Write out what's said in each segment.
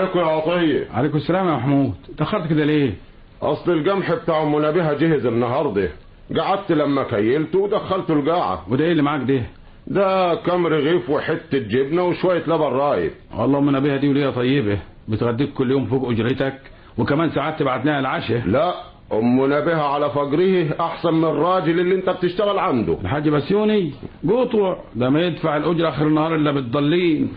عليكم يا عطيه. عليكم السلام يا محمود. اتأخرت كده ليه؟ اصل الجمح بتاع ام نبيها جهز النهارده، قعدت لما كيلته ودخلته القاعه. وده ايه اللي معاك ده؟ ده كام رغيف وحته جبنه وشويه لبن رايب. والله ام نبيها دي وليها طيبه، بتغديك كل يوم فوق اجرتك، وكمان ساعات تبعت لها العشاء. لا، ام نبيها على فجره احسن من الراجل اللي انت بتشتغل عنده. الحاج بسيوني قطع، ده ما يدفع الاجره اخر النهار الا بالضالين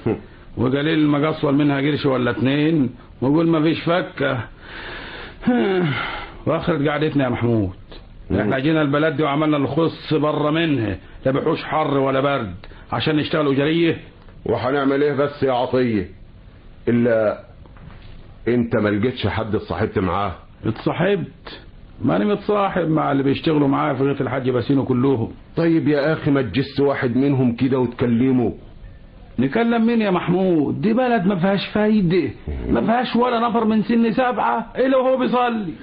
وقليل المقصول منها قرش ولا اتنين، ويقول ما فيش فكه. واخرت قعدتنا يا محمود. احنا جينا البلد دي وعملنا الخص بره منها، لا بحوش حر ولا برد عشان نشتغل اجريه. وهنعمل ايه بس يا عطيه؟ الا انت ما لقيتش حد اتصاحبت معاه؟ اتصاحبت؟ ماني متصاحب مع اللي بيشتغلوا معايا في غيط الحاج بسيوني كلهم. طيب يا اخي ما تجس واحد منهم كده وتكلمه. نكلم مين يا محمود؟ دي بلد ما فيهاش فايده، ما فيهاش ولا نفر من سن 7 الا وهو بيصلي،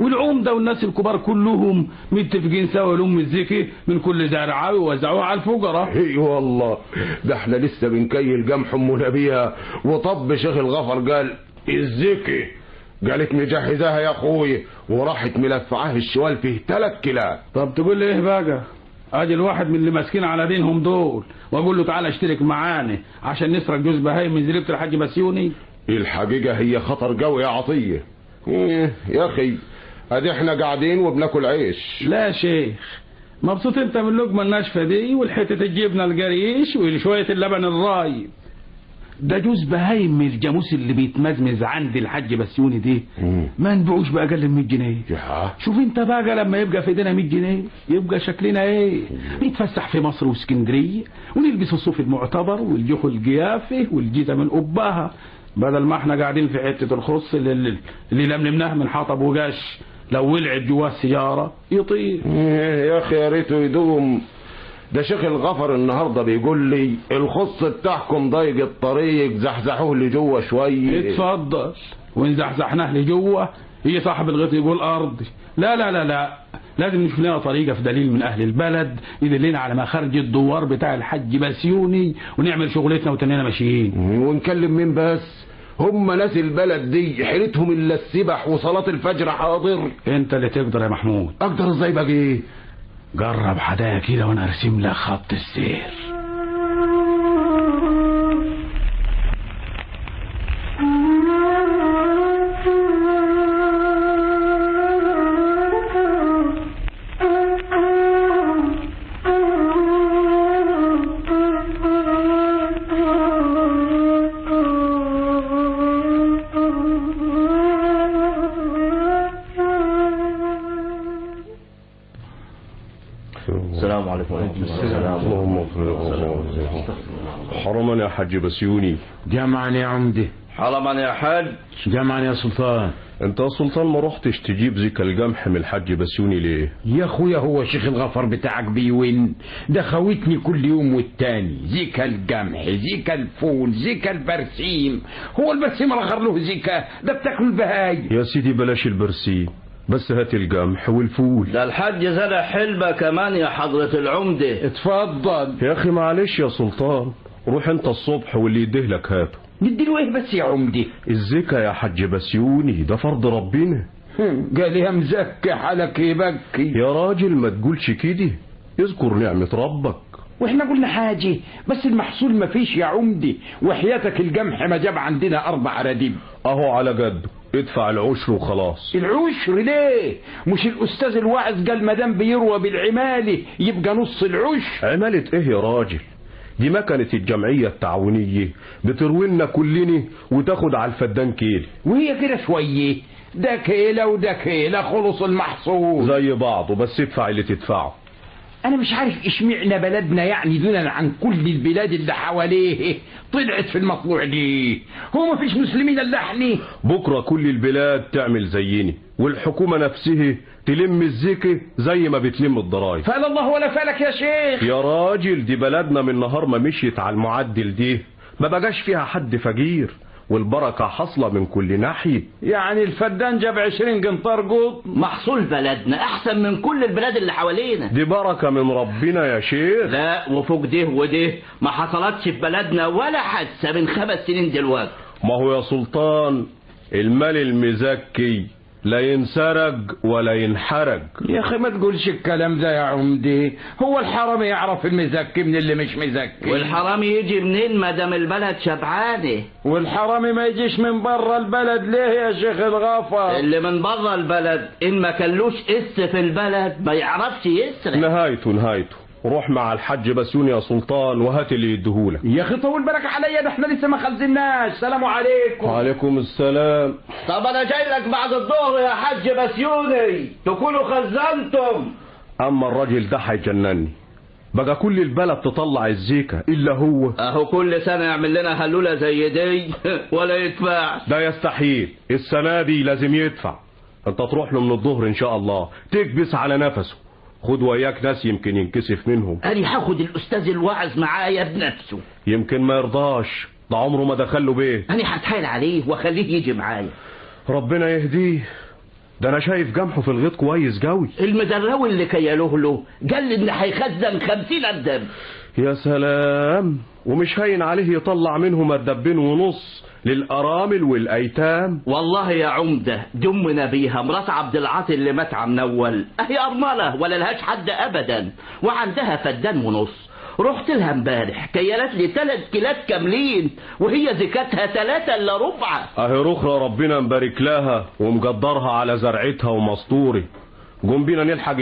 والعمده والناس الكبار كلهم متفقين سوا لام الزكي من كل زرعه ويوزعوها على الفقراء. اي والله، ده احنا لسه بنكيل جمح ام نبيها وطب شيخ الغفر قال الزكي، قالت مجهزاها يا اخوي وراحت ملفعاه الشوال فيه 3 كيلات. طب تقول لي ايه بقى؟ اجي الواحد من اللي ماسكين على دينهم دول واقول له تعالى اشترك معانا عشان نسرق جوز بهايم من زريبه الحاج بسيوني؟ الحقيقه هي خطر قوي يا عطيه. يا اخي ادي احنا قاعدين وبناكل عيش. لا يا شيخ، مبسوط انت من اللقمه الناشفه دي والحته الجبنه القريش وشويه اللبن الرايب؟ ده جوز بهايم من الجاموس اللي بيتمزمز عند الحاج بسيوني دي ما نبيعوش باقل من 100 جنيه. شوف انت بقى لما يبقى في ايدينا 100 جنيه يبقى شكلنا ايه؟ نتفسح في مصر واسكندريه ونلبس الصوف المعتبر والجوخ القيافه والجزم القباها، بدل ما احنا قاعدين في حته الخص اللي لملمناه من حطب وقش، لو ولعت جواه السياره يطير. يا اخي يا ريته يدوم. ده شيخ الغفر النهارده بيقول لي الخص بتاعكم ضيق الطريق، زحزحوه لجوه شويه. اتفضل، وان زحزحناه لجوه هي صاحب الغيط يقول ارضي. لا لا لا لا، لازم نشوف لنا طريقه في دليل من اهل البلد يدلنا على مخارج الدوار بتاع الحاج بسيوني ونعمل شغلتنا وتنينا ماشيين. ونكلم مين بس؟ هم ناس البلد دي حيلتهم الا السبح وصلاه الفجر حاضر. انت اللي تقدر يا محمود. اقدر ازاي بقى؟ ايه؟ جرب حدايا كده وانا ارسم لك خط السير. السلام عليكم ورحمة الله. اللهم اغفر. حرما يا حاج بسيوني. جمعا يا عمده. حرما يا حاج. جمعا يا سلطان. انت يا سلطان ما رحتش تجيب زكا الجمح من الحاج بسيوني ليه؟ يا اخويا هو شيخ الغفر بتاعك بيون؟ ده خوتني كل يوم والتاني، زكا الجمح، زكا الفول، زكا البرسيم. هو البرسيم رغر له زكا؟ ده بتاكل البهاي. يا سيدي بلاش البرسيم، بس هات الجمح والفول. ده الحاج زرع حلبة كمان يا حضرة العمدة. اتفضل يا اخي معلش يا سلطان، روح انت الصبح واللي يدهلك هاته. نديله ايه بس يا عمدي؟ الزكا يا حاج بسيوني ده فرض ربنا. قال يا مزكي حالك يبكي. يا راجل ما تقولش كده، اذكر نعمة ربك. واحنا قلنا حاجة بس المحصول ما فيش يا عمدي، وحياتك الجمح ما جاب عندنا 4 رديب. اهو على قده، ادفع العشر وخلاص. العشر ليه؟ مش الاستاذ الواعظ قال مدام بيروى بالعمالة يبقى نص العشر؟ عمالة ايه يا راجل؟ دي ما كانت الجمعية التعاونية بتروينا كلنا وتاخد على الفدان كيل، وهي كده شوية، ده كيلة وده كيلة، خلص المحصول زي بعضه، بس ادفع اللي تدفعه. انا مش عارف اشمعنا بلدنا يعني دونا عن كل البلاد اللي حواليه طلعت في المطلوع دي. هو ما فيش مسلمين الا احنا؟ بكره كل البلاد تعمل زيني، والحكومه نفسها تلم الزكاه زي ما بتلم الضرايب. فعل الله ولا فلك يا شيخ. يا راجل دي بلدنا من نهار ما مشيت على المعدل دي ما بقاش فيها حد فقير، والبركة حصلة من كل ناحية. يعني الفدان جاب 20 قنطار قوط. محصول بلدنا احسن من كل البلاد اللي حوالينا. دي بركة من ربنا يا شيخ. لا وفوق ده وده ما حصلتش في بلدنا ولا حادثة من 5 سنين دلوقتي. ما هو يا سلطان المال المزكي لا ينسرق ولا ينحرق. يا اخي ما تقولش الكلام ده يا عمدي، هو الحرامي يعرف المزكي من اللي مش مزكي؟ والحرامي يجي منين ما دام البلد شبعانه؟ والحرامي ما يجيش من بره البلد ليه يا شيخ الغفر؟ اللي من بره البلد ان ما كلوش في البلد ما يعرفش يسرق. نهايته روح مع الحاج بسيوني يا سلطان وهات اللي يديهولك. يا اخي طول بالك عليا، ده احنا لسه ما خلصناش. سلام عليكم. وعليكم السلام. طب انا جاي لك بعد الظهر يا حاج بسيوني تكونوا خزنتم. اما الراجل ده هيجنني بقى، كل البلد تطلع الزيكة الا هو. اهو كل سنة يعمل لنا هلولة زي دي ولا يدفعش. ده يستحيل، السنة دي لازم يدفع. انت تروح له من الظهر ان شاء الله تكبس على نفسه، خد وياك ناس يمكن ينكسف منهم. انا هاخد الاستاذ الواعظ معايا بنفسه. يمكن ما يرضاش، ده عمره ما دخل له بيت. انا هتحايل عليه واخليه يجي معايا. ربنا يهديه، ده انا شايف جمحه في الغيط كويس قوي. المدراوي اللي كيالوه له قال لي ان هيخزن 50 أردب. يا سلام، ومش هين عليه يطلع منهم 2.5 للارامل والايتام. والله يا عمده دمنا بيها مرات عبد العاطي اللي مات عم نول، اهي ارمله ولا لهاش حد ابدا، وعندها 1.5 فدان. رحت لها امبارح كيالت لي 3 كيلات كاملين، وهي زكاتها 3 إلا ربع. اهي رخرة ربنا مبارك لها ومقدرها على زرعتها ومسطوري. قوم بينا نلحق